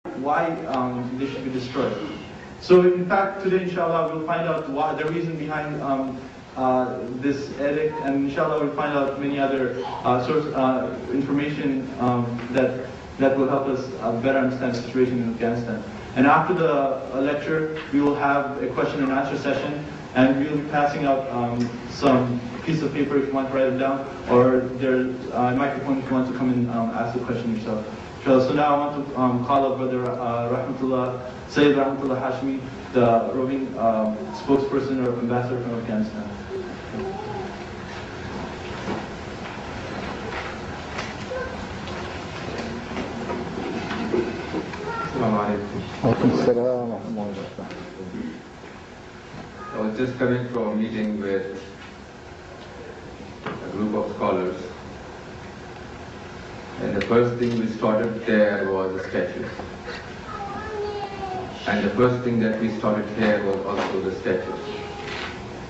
why they should be destroyed. So in fact, today inshallah we'll find out the reason behind this edict, and inshallah we'll find out many other information that will help us better understand the situation in Afghanistan. And after the lecture, we will have a question and answer session, and we'll be passing out some piece of paper if you want to write it down, or there's a microphone if you want to come and ask the question yourself. So now I want to call up Brother Rahmatullah, Sayyid Rahmatullah Hashmi, the roving spokesperson or ambassador from Afghanistan. I was just coming from a meeting with a group of scholars, and the first thing we started there was the statue. And the first thing that we started here was also the statue.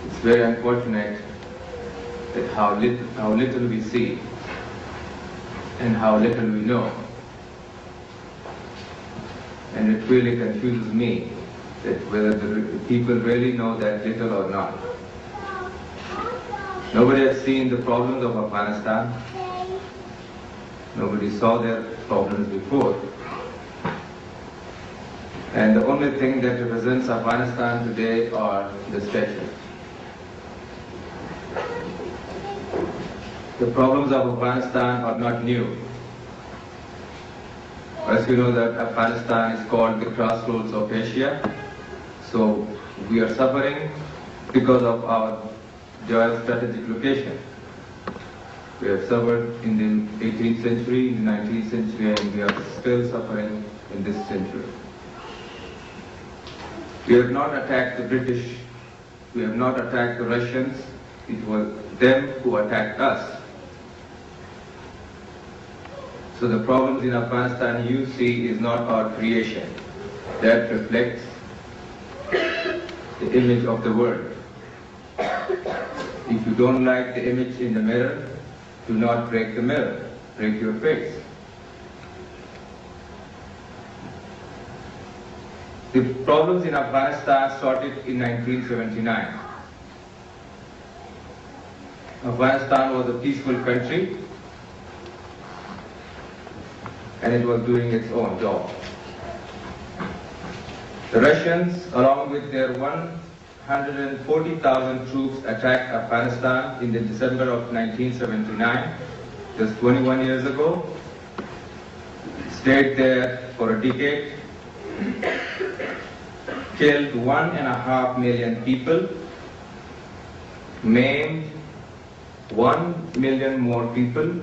It's very unfortunate that how little we see and how little we know. And it really confuses me that whether the people really know that little or not. Nobody has seen the problems of Afghanistan. Nobody saw their problems before. And the only thing that represents Afghanistan today are the statues. The problems of Afghanistan are not new. As you know, that Afghanistan is called the crossroads of Asia. So we are suffering because of our geostrategic location. We have suffered in the 18th century, in the 19th century, and we are still suffering in this century. We have not attacked the British, we have not attacked the Russians, it was them who attacked us. So the problems in Afghanistan you see is not our creation. That reflects the image of the world. If you don't like the image in the mirror, do not break the mirror, break your face. The problems in Afghanistan started in 1979. Afghanistan was a peaceful country, and it was doing its own job. The Russians, along with their 140,000 troops, attacked Afghanistan in the December of 1979, just 21 years ago, stayed there for a decade, killed 1.5 million people, maimed 1 million more people,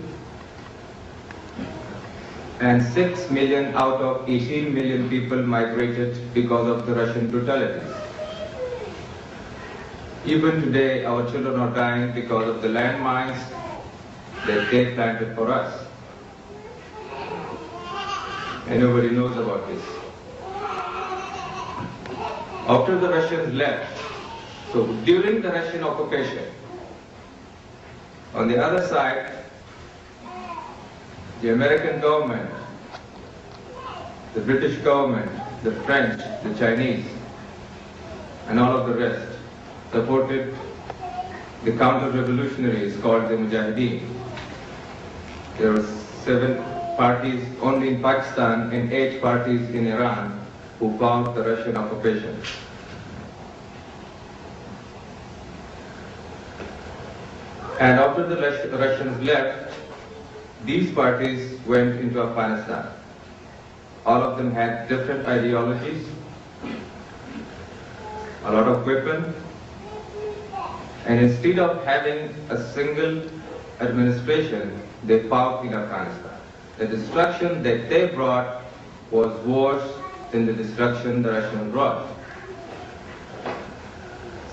and 6 million out of 18 million people migrated because of the Russian brutalities. Even today, our children are dying because of the landmines that they planted for us. And nobody knows about this. After the Russians left, so during the Russian occupation, on the other side, the American government, the British government, the French, the Chinese, and all of the rest supported the counter-revolutionaries called the Mujahideen. There were 7 parties only in Pakistan and 8 parties in Iran who fought the Russian occupation. And after the Russians left, these parties went into Afghanistan. All of them had different ideologies, a lot of weapons, and instead of having a single administration, they fought in Afghanistan. The destruction that they brought was worse than the destruction the Russians brought.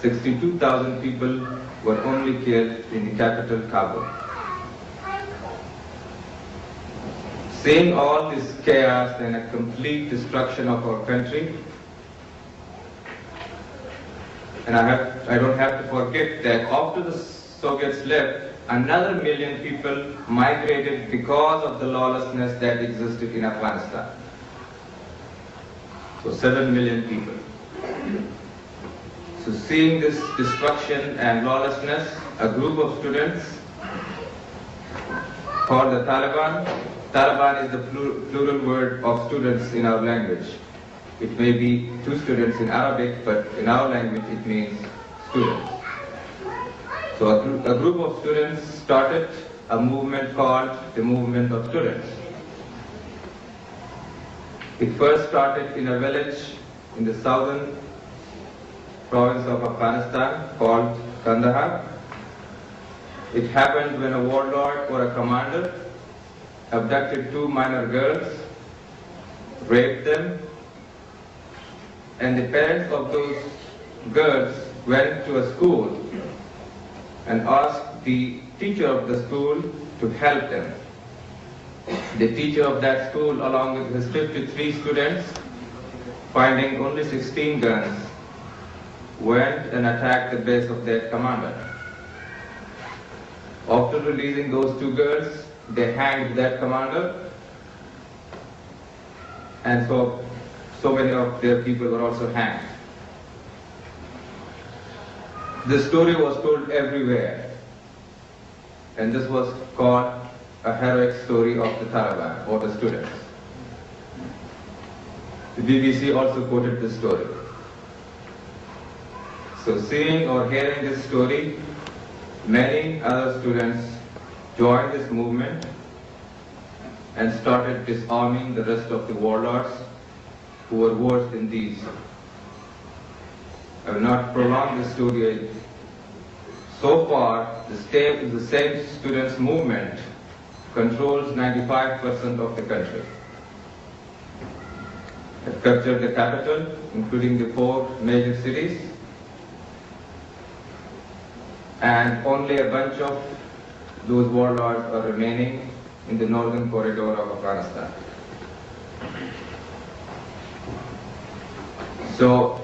62,000 people were only killed in the capital, Kabul. Seeing all this chaos and a complete destruction of our country, and I don't have to forget that after the Soviets left, another 1 million people migrated because of the lawlessness that existed in Afghanistan. for 7 million people. So seeing this destruction and lawlessness, a group of students called the Taliban. Taliban is the plural word of students in our language. It may be two students in Arabic, but in our language it means students. So a group of students started a movement called the Movement of Students. It first started in a village in the southern province of Afghanistan called Kandahar. It happened when a warlord or a commander abducted 2 minor girls, raped them, and the parents of those girls went to a school and asked the teacher of the school to help them. The teacher of that school, along with his 53 students, finding only 16 guns, went and attacked the base of their commander. After releasing those 2 girls, they hanged that commander, and so many of their people were also hanged. This story was told everywhere, and this was called a heroic story of the Taliban or the students. The BBC also quoted this story. So seeing or hearing this story, many other students joined this movement and started disarming the rest of the warlords who were worse than these. I will not prolong the story. So far, the same students' movement controls 95% of the country. It captured the capital, including the 4 major cities, and only a bunch of those warlords are remaining in the northern corridor of Afghanistan. So,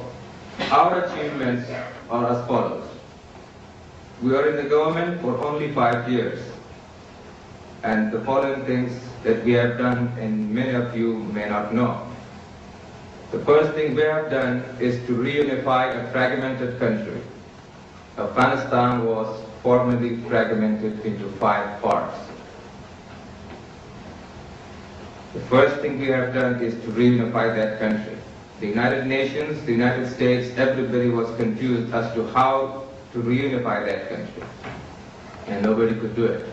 our achievements are as follows. We are in the government for only 5 years, and the following things that we have done, and many of you may not know. The first thing we have done is to reunify a fragmented country. Afghanistan was formerly fragmented into 5 parts. The first thing we have done is to reunify that country. The United Nations, the United States, everybody was confused as to how to reunify that country, and nobody could do it.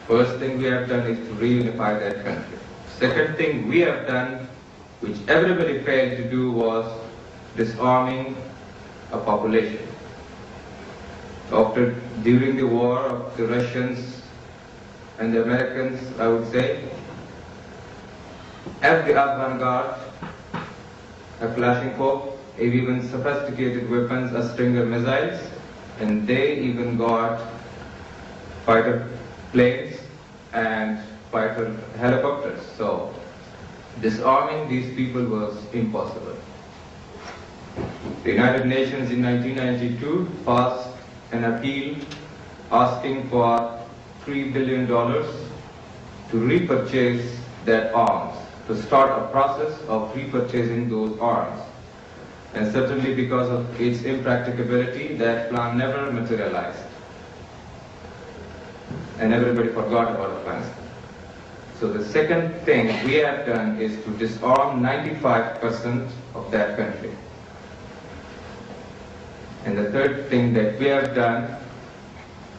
First thing we have done is to reunify that country. Second thing we have done, which everybody failed to do, was disarming a population. During the war of the Russians and the Americans, I would say, every Afghan got a Kalashnikov, even sophisticated weapons as Stinger missiles, and they even got fighter planes and fighter helicopters. So disarming these people was impossible. The United Nations in 1992 passed an appeal asking for $3 billion to repurchase that arms, to start a process of repurchasing those arms. And certainly because of its impracticability, that plan never materialized. And everybody forgot about Afghanistan. So the second thing we have done is to disarm 95% of that country. And the third thing that we have done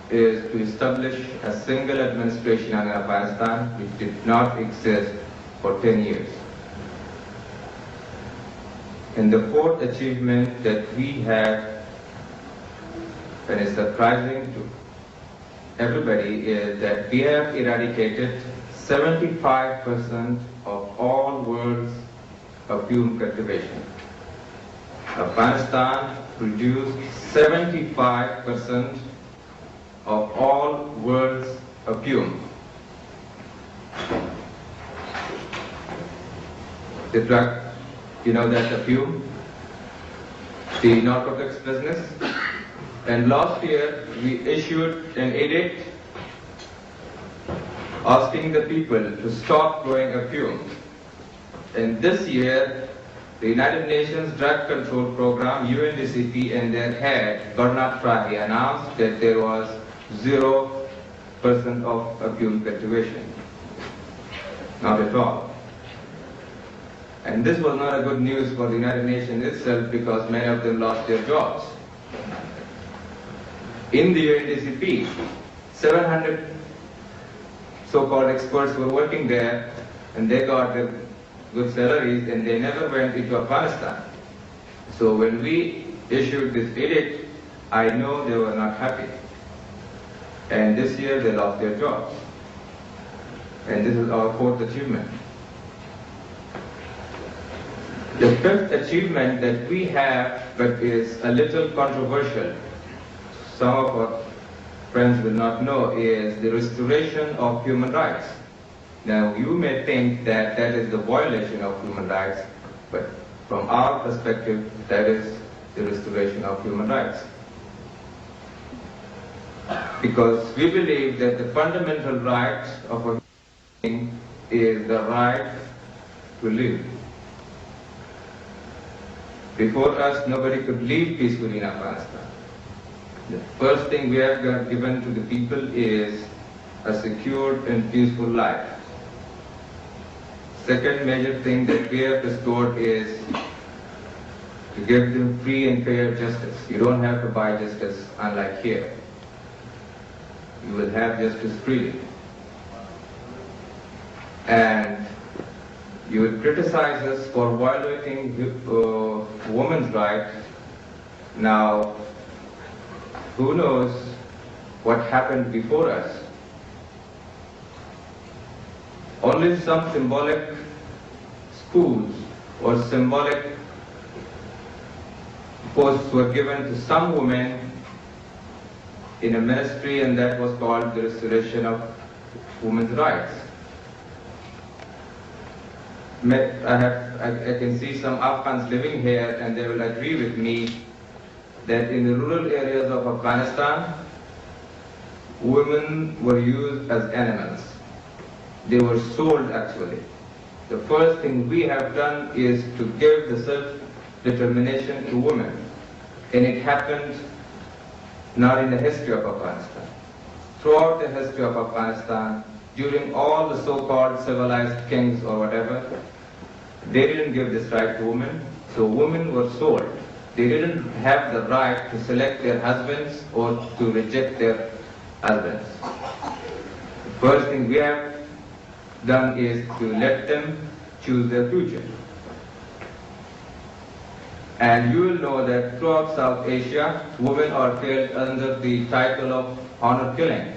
is to establish a single administration in Afghanistan which did not exist for 10 years. And the fourth achievement that we have, and is surprising to everybody, is that we have eradicated 75% of all world's opium cultivation. Afghanistan produced 75% of all world's opium. The drug, you know, that opium, the narcotics business. And last year we issued an edict asking the people to stop growing opium. And this year the United Nations Drug Control Program, UNDCP, and their head, Bernard Trahi, announced that there was 0% of opium cultivation. Not at all. And this was not a good news for the United Nations itself because many of them lost their jobs. In the UNDCP, 700 so-called experts were working there, and they got their good salaries, and they never went into Afghanistan. So when we issued this edict, I know they were not happy. And this year they lost their jobs. And this is our fourth achievement. The fifth achievement that we have, but is a little controversial, some of our friends will not know, is the restoration of human rights. Now, you may think that that is the violation of human rights, but from our perspective, that is the restoration of human rights. Because we believe that the fundamental right of a human being is the right to live. Before us, nobody could live peacefully in Afghanistan. The first thing we have given to the people is a secure and peaceful life. Second major thing that we have restored is to give them free and fair justice. You don't have to buy justice unlike here. You will have justice freely. And you will criticize us for violating women's rights. Now, who knows what happened before us? Only some symbolic schools or symbolic posts were given to some women in a ministry, and that was called the restoration of women's rights. I can see some Afghans living here, and they will agree with me that in the rural areas of Afghanistan, women were used as animals. They were sold actually. The first thing we have done is to give the self-determination to women. And it happened not in the history of Afghanistan. Throughout the history of Afghanistan, during all the so-called civilized kings or whatever, they didn't give this right to women, so women were sold. They didn't have the right to select their husbands or to reject their husbands. The first thing we have done is to let them choose their future. And you will know that throughout South Asia, women are held under the title of honor killing.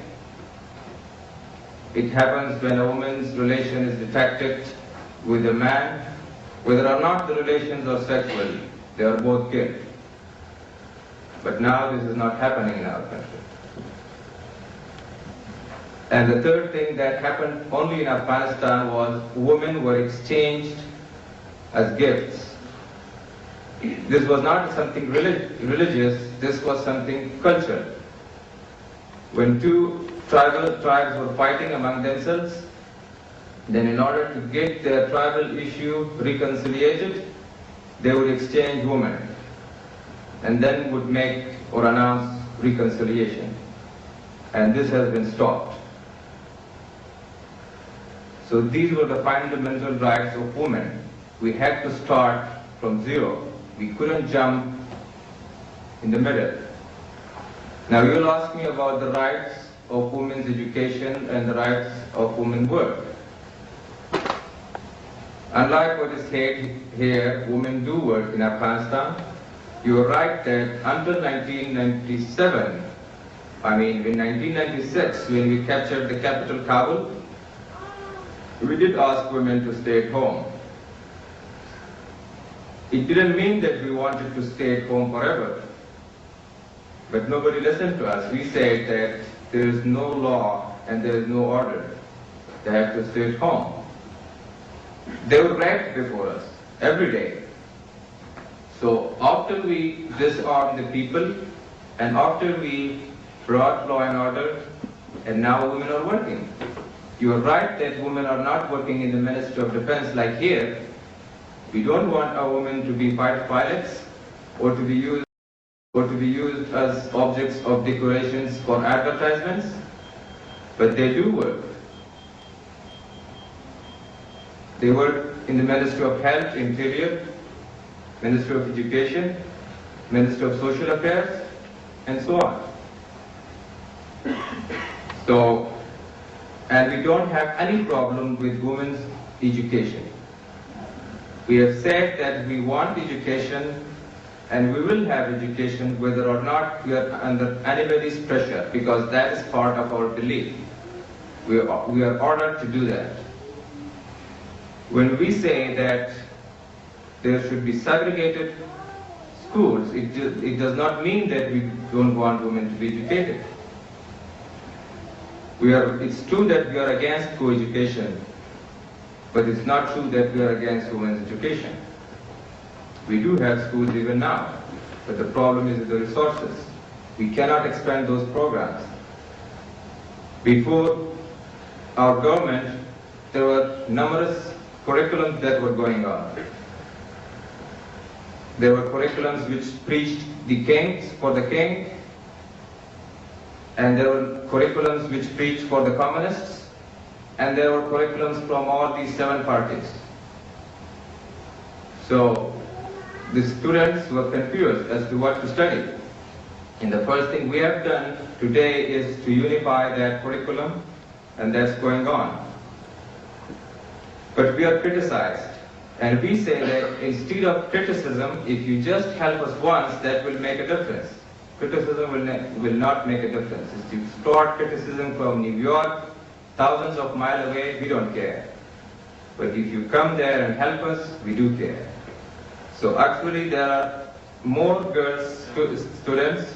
It happens when a woman's relation is detected with a man, whether or not the relations are sexual, they are both killed. But now this is not happening in our country. And the third thing that happened only in Afghanistan was women were exchanged as gifts. This was not something religious, this was something cultural. When two tribes were fighting among themselves, then in order to get their tribal issue reconciliated, they would exchange women and then would make or announce reconciliation. And this has been stopped. So these were the fundamental rights of women. We had to start from zero. We couldn't jump in the middle. Now you'll ask me about the rights of women's education and the rights of women's work. Unlike what is said here, women do work in Afghanistan. You are right that until 1997, in 1996, when we captured the capital Kabul, we did ask women to stay at home. It didn't mean that we wanted to stay at home forever. But nobody listened to us. We said that there is no law and there is no order. They have to stay at home. They were raped before us, every day. So after we disarmed the people, and after we brought law and order, and now women are working. You are right that women are not working in the Ministry of Defense like here, We don't want our women to be fighter pilots or to be used as objects of decorations for advertisements, but they do work. They work in the Ministry of Health, Interior, Ministry of Education, Ministry of Social Affairs, and so on. So, and we don't have any problem with women's education. We have said that we want education and we will have education whether or not we are under anybody's pressure, because that is part of our belief. We are ordered to do that. When we say that there should be segregated schools, it does not mean that we don't want women to be educated. It's true that we are against co-education, but it's not true that we are against women's education. We do have schools even now, but the problem is the resources. We cannot expand those programs. Before our government, there were numerous curriculums that were going on. There were curriculums which preached the kings for the king, and there were curriculums which preached for the communists, and there were curriculums from all these 7 parties. So the students were confused as to what to study. And the first thing we have done today is to unify that curriculum, and that's going on. But we are criticized, and we say that instead of criticism, if you just help us once, that will make a difference. Criticism will not make a difference. If you start criticism from New York, thousands of miles away, we don't care. But if you come there and help us, we do care. So actually there are more girls students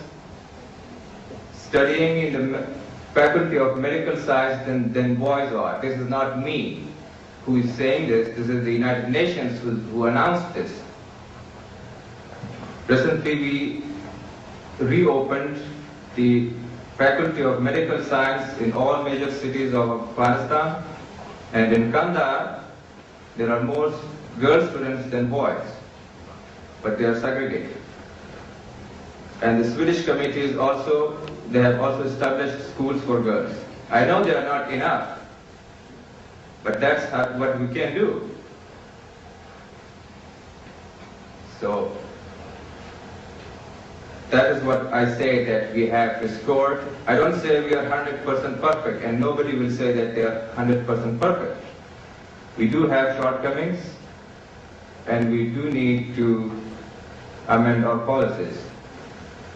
studying in the Faculty of Medical Science than boys are. This is not me who is saying this. This is the United Nations who announced this. Recently we reopened the Faculty of Medical Science in all major cities of Afghanistan, and in Kandahar there are more girl students than boys, but they are segregated. And the Swedish committees they have also established schools for girls. I know they are not enough, but that's what we can do. So that is what I say that we have restored. I don't say we are 100% perfect, and nobody will say that they are 100% perfect. We do have shortcomings, and we do need to amend our policies.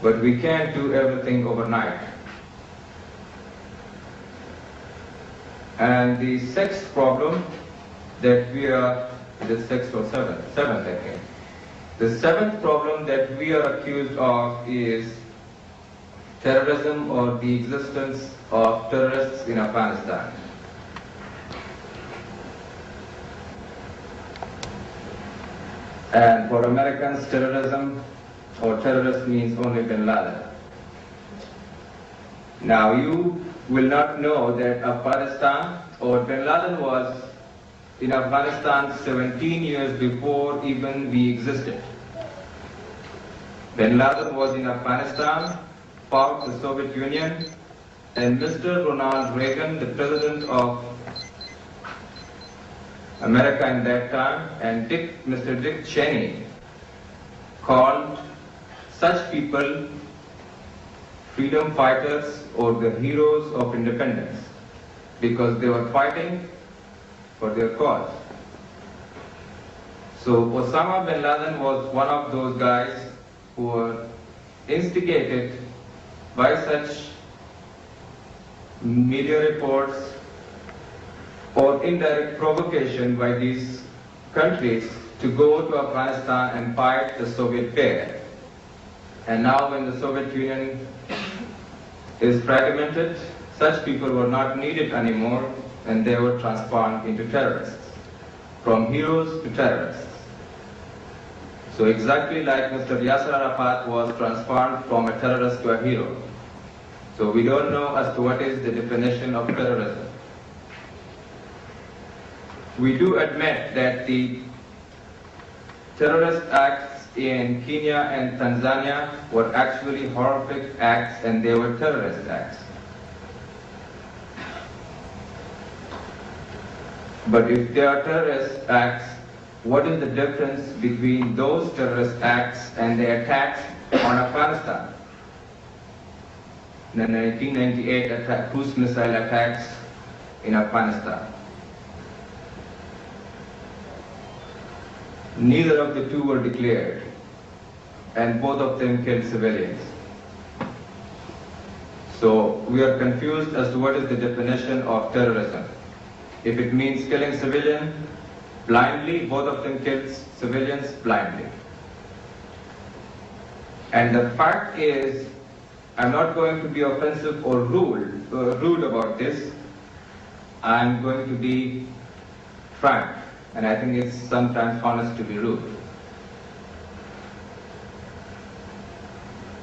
But we can't do everything overnight. And the sixth problem that we are, the sixth or seventh, I think. The seventh problem that we are accused of is terrorism, or the existence of terrorists in Afghanistan. And for Americans, terrorism or terrorist means only Bin Laden. Now you will not know that Afghanistan, or Bin Laden was in Afghanistan 17 years before even we existed. Bin Laden was in Afghanistan, fought the Soviet Union, and Mr. Ronald Reagan, the president of America in that time, and Mr. Dick Cheney called such people freedom fighters or the heroes of independence, because they were fighting for their cause. So Osama bin Laden was one of those guys who were instigated by such media reports or indirect provocation by these countries to go to Afghanistan and fight the Soviet pair. And now when the Soviet Union is fragmented, such people were not needed anymore, and they were transformed into terrorists, from heroes to terrorists. So exactly like Mr. Yasser Arafat was transformed from a terrorist to a hero. So we don't know as to what is the definition of terrorism. We do admit that the terrorist acts in Kenya and Tanzania were actually horrific acts and they were terrorist acts. But if they are terrorist acts, what is the difference between those terrorist acts and the attacks on Afghanistan? The 1998 cruise missile attacks in Afghanistan. Neither of the two were declared, and both of them killed civilians. So we are confused as to what is the definition of terrorism. If it means killing civilians blindly, both of them killed civilians blindly. And the fact is, I'm not going to be offensive or rude about this. I'm going to be frank, and I think it's sometimes honest to be rude.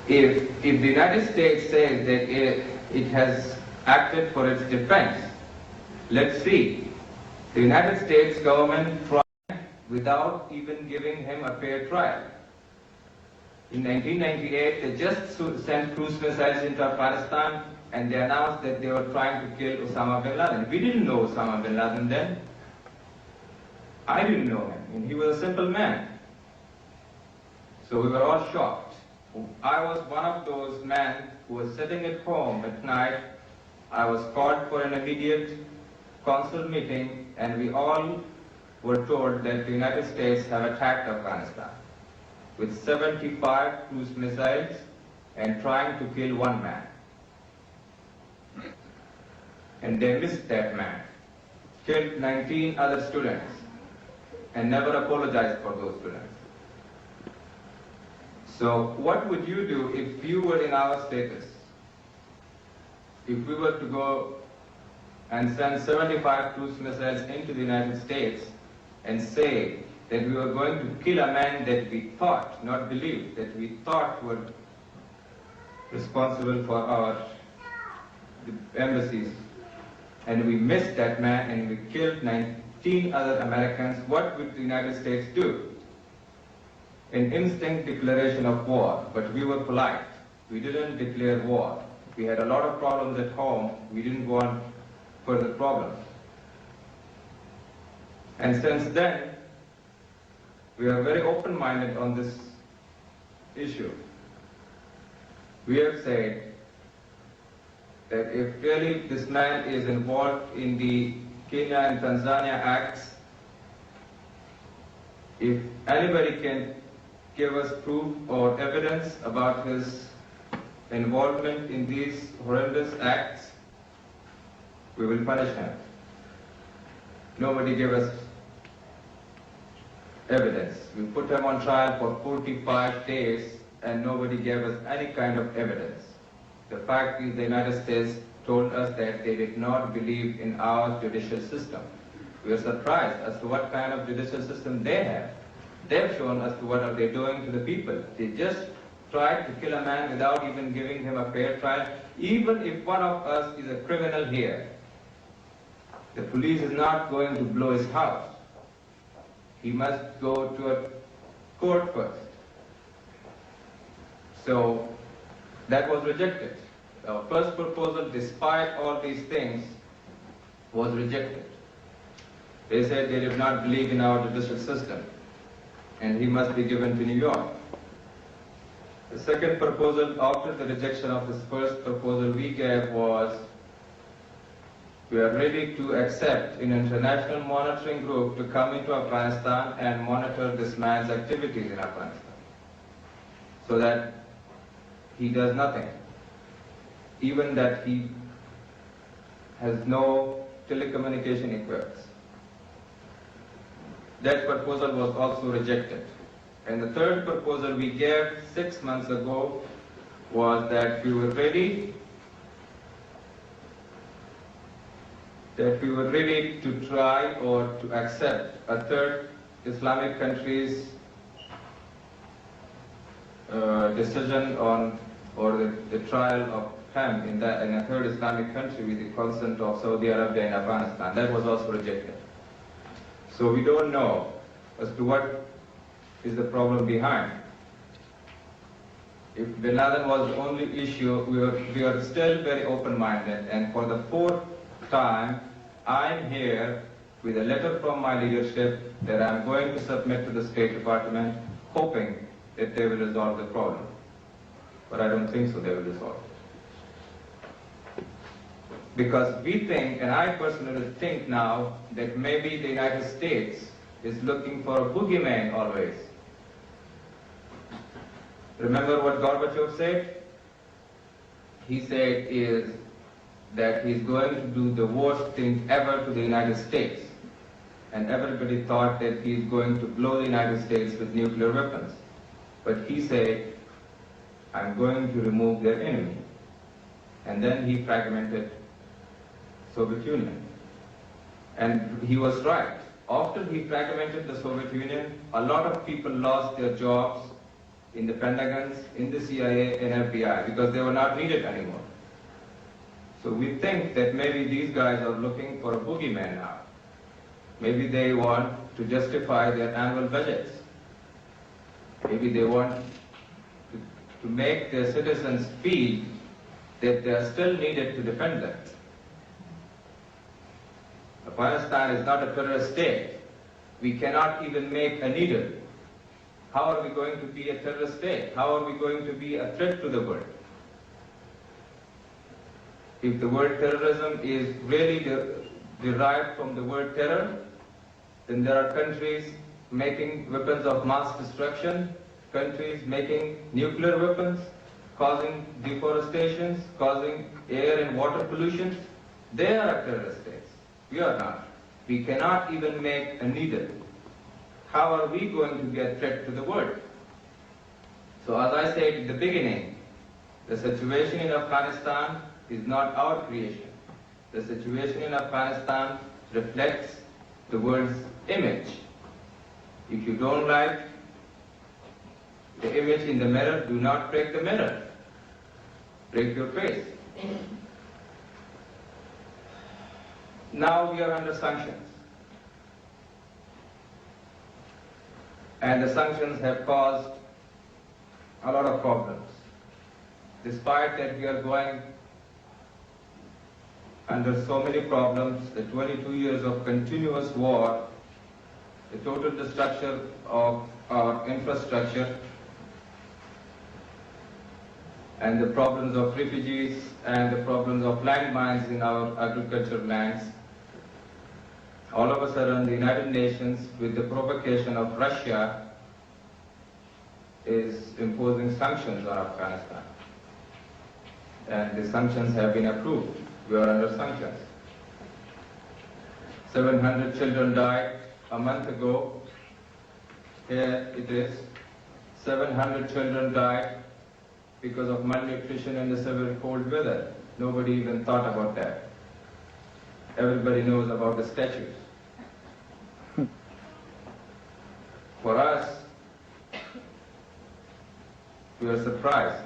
If the United States says that it has acted for its defense, let's see. The United States government tried without even giving him a fair trial. In 1998, they just sent cruise missiles into Afghanistan and they announced that they were trying to kill Osama bin Laden. We didn't know Osama bin Laden then. I didn't know him, and he was a simple man. So we were all shocked. I was one of those men who was sitting at home at night. I was called for an immediate council meeting, and we all were told that the United States have attacked Afghanistan with 75 cruise missiles and trying to kill one man. And they missed that man, killed 19 other students, and never apologized for those students. So what would you do if you were in our status? If we were to go and send 75 cruise missiles into the United States and say that we were going to kill a man that we thought, not believed, that we thought were responsible for our embassies, and we missed that man and we killed 19 other Americans, what would the United States do? An instant declaration of war, but we were polite. We didn't declare war. We had a lot of problems at home. We didn't want further problems. And since then, we are very open-minded on this issue. We have said that if really this man is involved in the Kenya and Tanzania acts, if anybody can give us proof or evidence about his involvement in these horrendous acts, we will punish him. Nobody gave us evidence. We put him on trial for 45 days and nobody gave us any kind of evidence. The fact is the United States told us that they did not believe in our judicial system. We are surprised as to what kind of judicial system they have. They've shown us what are they doing to the people. They just tried to kill a man without even giving him a fair trial. Even if one of us is a criminal here, the police is not going to blow his house. He must go to a court first. So that was rejected. Our first proposal, despite all these things, was rejected. They said they did not believe in our judicial system, and he must be given to New York. The second proposal, after the rejection of this first proposal we gave, was we are ready to accept an international monitoring group to come into Afghanistan and monitor this man's activities in Afghanistan so that he does nothing, even that he has no telecommunication equipment. That proposal was also rejected. And the third proposal we gave 6 months ago was that we were ready to try or to accept a third Islamic country's decision on or the trial of him in a third Islamic country with the consent of Saudi Arabia and Afghanistan. That was also rejected. So we don't know as to what is the problem behind. If Bin Laden was the only issue, we are still very open-minded, and for the fourth time, I'm here with a letter from my leadership that I'm going to submit to the State Department, hoping that they will resolve the problem. But I don't think so they will resolve it. Because we think, and I personally think now, that maybe the United States is looking for a boogeyman always. Remember what Gorbachev said? He said is that he's going to do the worst thing ever to the United States. And everybody thought that he's going to blow the United States with nuclear weapons. But he said, I'm going to remove their enemy. And then he fragmented Soviet Union. And he was right. After he fragmented the Soviet Union, a lot of people lost their jobs in the Pentagons, in the CIA and FBI because they were not needed anymore. So we think that maybe these guys are looking for a boogeyman now. Maybe they want to justify their annual budgets. Maybe they want to make their citizens feel that they are still needed to defend them. Afghanistan is not a terrorist state. We cannot even make a needle. How are we going to be a terrorist state? How are we going to be a threat to the world? If the word terrorism is really derived from the word terror, then there are countries making weapons of mass destruction, countries making nuclear weapons, causing deforestation, causing air and water pollution. They are terrorist states. We are not. We cannot even make a needle. How are we going to be a threat to the world? So as I said in the beginning, the situation in Afghanistan is not our creation. The situation in Afghanistan reflects the world's image. If you don't like the image in the mirror, do not break the mirror. Break your face. Now we are under sanctions. And the sanctions have caused a lot of problems. Despite that we are going under so many problems, the 22 years of continuous war, the total destruction of our infrastructure, and the problems of refugees and the problems of landmines in our agricultural lands, all of a sudden the United Nations, with the provocation of Russia, is imposing sanctions on Afghanistan. And the sanctions have been approved. We are under sanctions. 700 children died a month ago. Here it is. 700 children died because of malnutrition and the severe cold weather. Nobody even thought about that. Everybody knows about the statues. For us, we are surprised.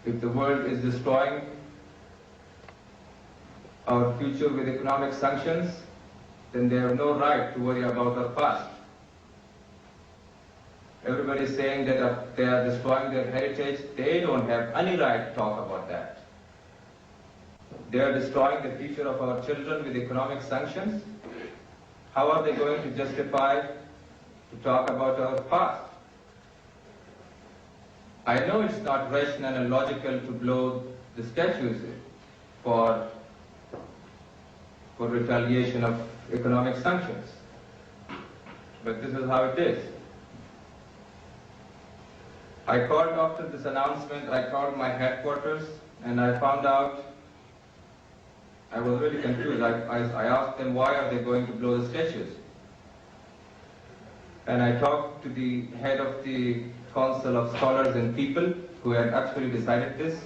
If the world is destroying our future with economic sanctions, then they have no right to worry about our past. Everybody is saying that they are destroying their heritage. They don't have any right to talk about that. They are destroying the future of our children with economic sanctions. How are they going to justify to talk about our past? I know it's not rational and logical to blow the statues for retaliation of economic sanctions. But this is how it is. I called after this announcement, I called my headquarters and I found out, I was really confused. I asked them why are they going to blow the statues. And I talked to the head of the Council of Scholars and People who had actually decided this.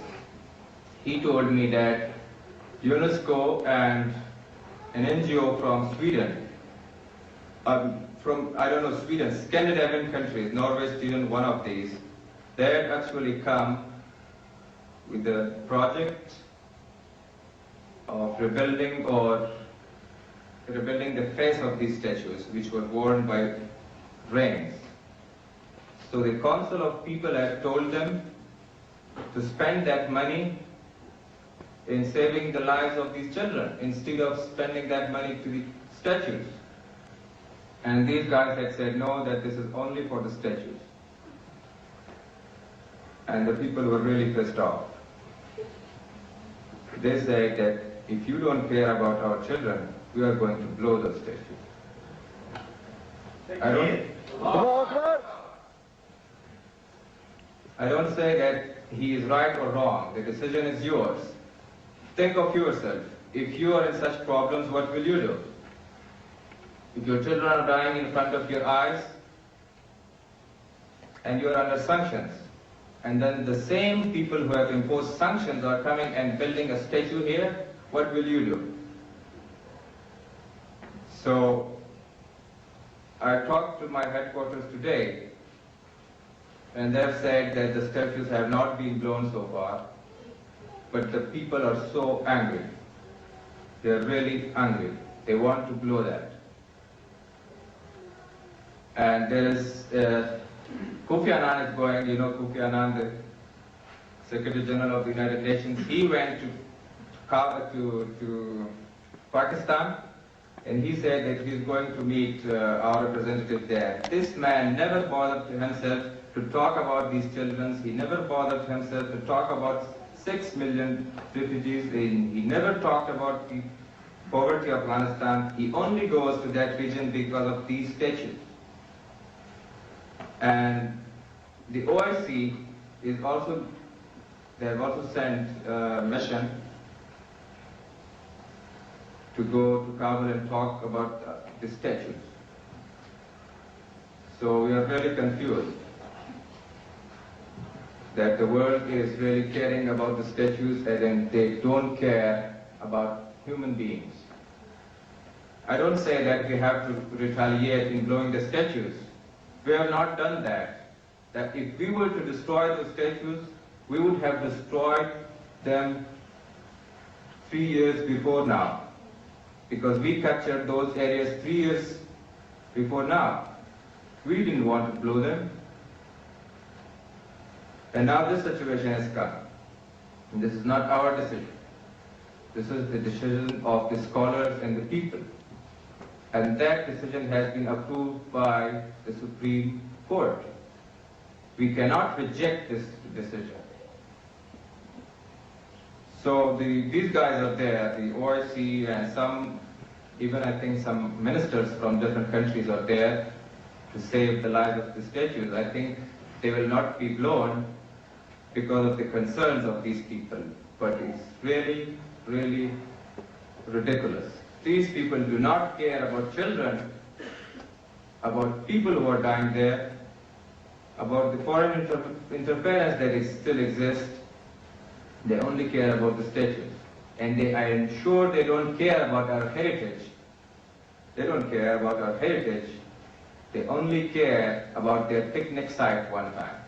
He told me that UNESCO and an NGO from Sweden, Sweden, Scandinavian countries, Norway, Sweden, one of these, they had actually come with a project of rebuilding the face of these statues, which were worn by reigns. So the council of people had told them to spend that money in saving the lives of these children instead of spending that money to the statues. And these guys had said no, that this is only for the statues. And the people were really pissed off. They said that if you don't care about our children, we are going to blow the statues. I don't say that he is right or wrong. The decision is yours. Think of yourself. If you are in such problems, what will you do? If your children are dying in front of your eyes and you are under sanctions, and then the same people who have imposed sanctions are coming and building a statue here, what will you do? So I talked to my headquarters today, and they have said that the statues have not been blown so far, but the people are so angry. They are really angry. They want to blow that. And there is Kofi Annan is going, you know, Kofi Annan, the Secretary General of the United Nations, he went to Pakistan, and he said that he's going to meet our representative there. This man never bothered himself to talk about these children. He never bothered himself to talk about 6 million refugees. He never talked about the poverty of Afghanistan. He only goes to that region because of these statues. And the OIC is also, they have also sent a mission to go to Kabul and talk about the statues. So we are very confused that the world is really caring about the statues and then they don't care about human beings. I don't say that we have to retaliate in blowing the statues. We have not done that. That if we were to destroy those statues, we would have destroyed them 3 years before now. Because we captured those areas 3 years before now. We didn't want to blow them. And now this situation has come. And this is not our decision. This is the decision of the scholars and the people. And that decision has been approved by the Supreme Court. We cannot reject this decision. So these guys are there, the OIC and some, even I think some ministers from different countries are there to save the lives of the statues. I think they will not be blown because of the concerns of these people. But it's really, really ridiculous. These people do not care about children, about people who are dying there, about the foreign interference that still exists. They only care about the statues. And I am sure they don't care about our heritage. They don't care about our heritage. They only care about their picnic site one time.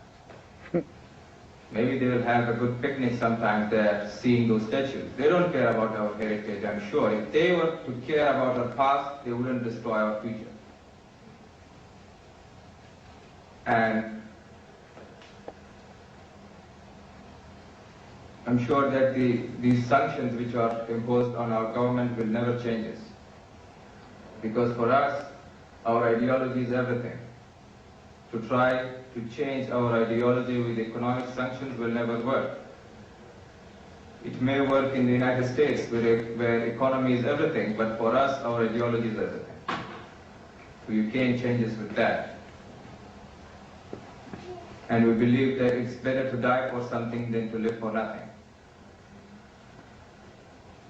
Maybe they will have a good picnic sometimes there, seeing those statues. They don't care about our heritage, I'm sure. If they were to care about our past, they wouldn't destroy our future. And I'm sure that these sanctions which are imposed on our government will never change us. Because for us, our ideology is everything. To try to change our ideology with economic sanctions will never work. It may work in the United States where economy is everything, but for us, our ideology is everything. So you can't change us with that. And we believe that it's better to die for something than to live for nothing.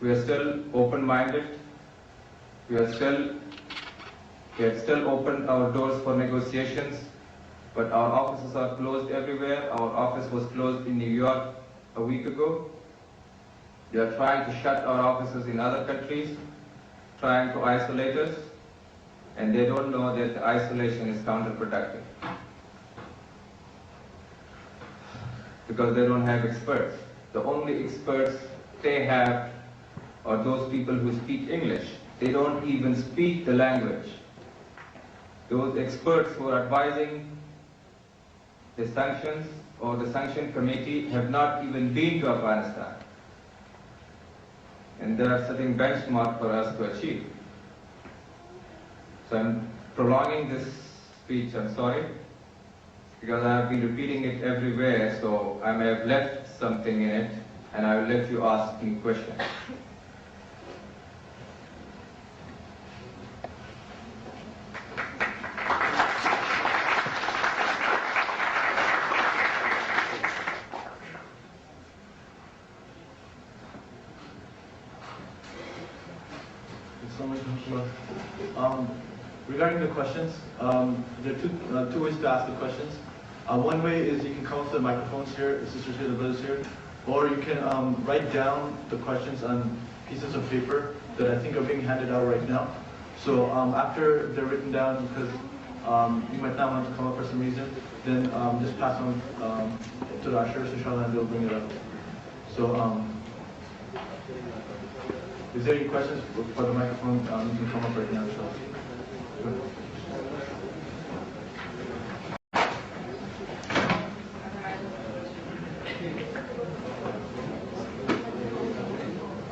We are still open-minded. We have still opened our doors for negotiations, but our offices are closed everywhere. Our office was closed in New York a week ago. They are trying to shut our offices in other countries, trying to isolate us, and they don't know that the isolation is counterproductive. Because they don't have experts. The only experts they have are those people who speak English. They don't even speak the language. those experts who are advising the sanctions or the sanction committee have not even been to Afghanistan. And they are setting benchmark for us to achieve. So I'm prolonging this speech, I'm sorry, because I have been repeating it everywhere, so I may have left something in it, and I will let you ask me questions. Regarding the questions, there are two ways to ask the questions. One way is you can come up to the microphones here, the sisters here, the brothers here, or you can write down the questions on pieces of paper that I think are being handed out right now. So after they're written down, because you might not want to come up for some reason, then just pass them to the ushers, inshallah, and they'll bring it up. So is there any questions for the microphone? You can come up right now, inshallah.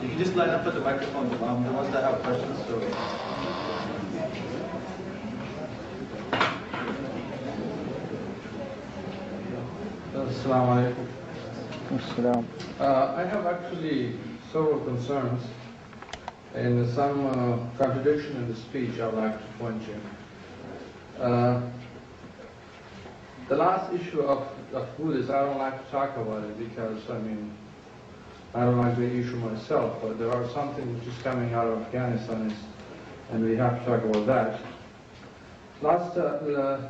You can just line up at the microphone, the ones that have questions. So. Assalamu alaikum. I have actually several concerns and some contradiction in the speech I would like to point to. The last issue of Buddhists, I don't like to talk about it because, I don't like the issue myself, but there are something which is coming out of Afghanistan and we have to talk about that. Last, the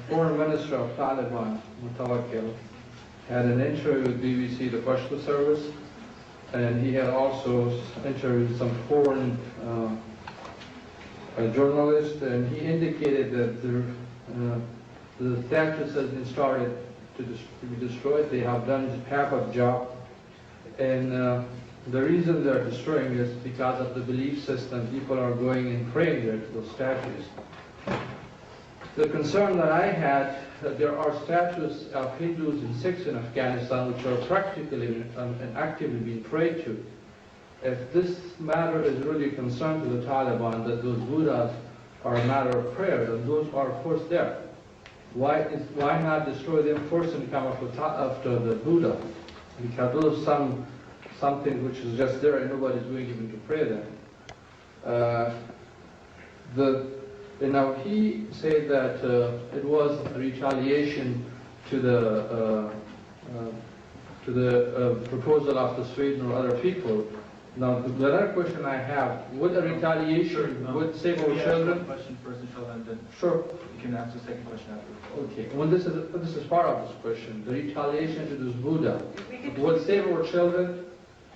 foreign minister of Taliban, Mutawakkil, had an interview with BBC, the Pashto service, and he had also interviewed some foreign journalists, and he indicated that the statues has been started to be destroyed. They have done half of the job, and the reason they're destroying is because of the belief system. People are going and praying there to those statues. The concern that I had, that there are statues of Hindus and Sikhs in Afghanistan which are practically and actively being prayed to. If this matter is really a concern to the Taliban, that those Buddhas are a matter of prayer, then those are of course there. Why not destroy them first and come after the Buddha? Because those are something which is just there and nobody's going even to pray them. Now he said that it was a retaliation to the proposal of the Sweden or other people. Now the other question I have: would a retaliation would save our children? Question first, inshallah, and then sure. You can answer the second question after. Okay. Well, this is part of this question. The retaliation to this Buddha would save our children.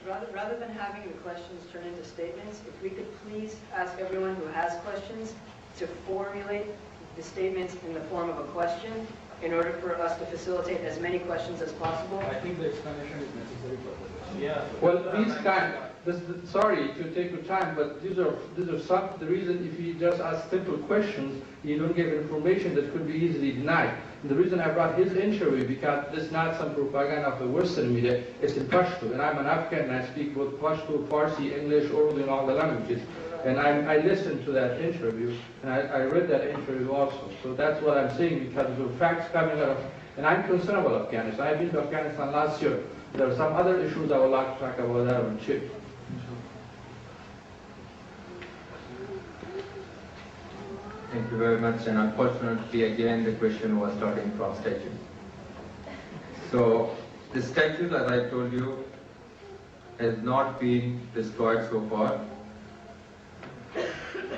Rather than having the questions turn into statements, if we could please ask everyone who has questions to formulate the statements in the form of a question in order for us to facilitate as many questions as possible. I think the explanation is necessary for the question. Yeah. Well, sorry to take your time, but these are some the reason. If you just ask simple questions, you don't give information that could be easily denied. And the reason I brought his interview because this is not some propaganda of the Western media. It's in Pashto, and I'm an Afghan and I speak both Pashto, Farsi, English, Urdu, and all the languages. And I listened to that interview, and I read that interview also. So that's what I'm saying, because there are facts coming out of, and I'm concerned about Afghanistan. I've been to Afghanistan last year. There are some other issues I would like to talk about that one too. Thank you very much, and unfortunately again the question was starting from statute. So the statute, as I told you, has not been destroyed so far.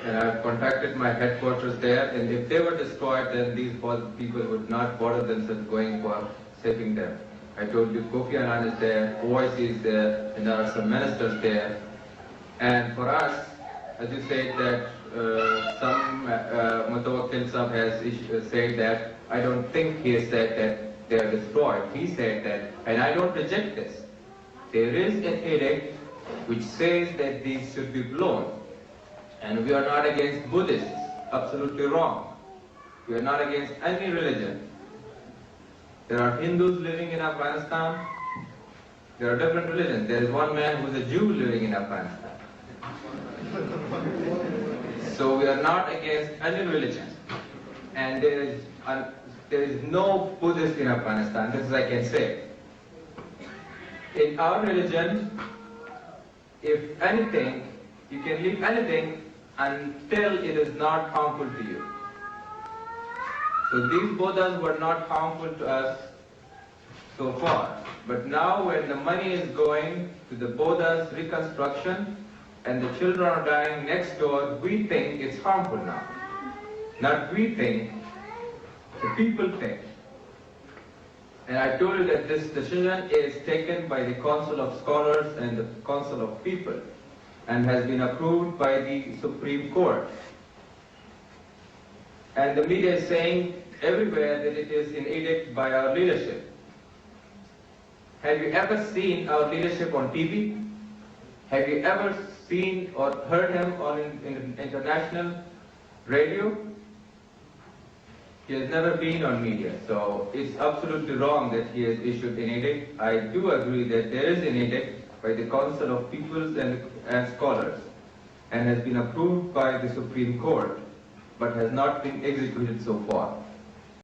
And I've contacted my headquarters there, and if they were destroyed, then these people would not bother themselves going for saving them. I told you Kofi Annan is there, OIC is there, and there are some ministers there. And for us, as you said that some Mutawakkil Sahib has said that, I don't think he has said that they are destroyed. He said that, and I don't reject this. There is an edict which says that these should be blown. And we are not against Buddhists, absolutely wrong. We are not against any religion. There are Hindus living in Afghanistan. There are different religions. There is one man who is a Jew living in Afghanistan. So we are not against any religion. And there is no Buddhist in Afghanistan, this is I can say. In our religion, if anything, you can leave anything until it is not harmful to you. So these Buddhas were not harmful to us so far. But now when the money is going to the Buddha's reconstruction and the children are dying next door, we think it's harmful now. Not we think, the people think. And I told you that this decision is taken by the Council of Scholars and the Council of People and has been approved by the Supreme Court. And the media is saying everywhere that it is an edict by our leadership. Have you ever seen our leadership on TV? Have you ever seen or heard him on international radio? He has never been on media, so it's absolutely wrong that he has issued an edict. I do agree that there is an edict by the Council of Peoples and Scholars and has been approved by the Supreme Court, but has not been executed so far.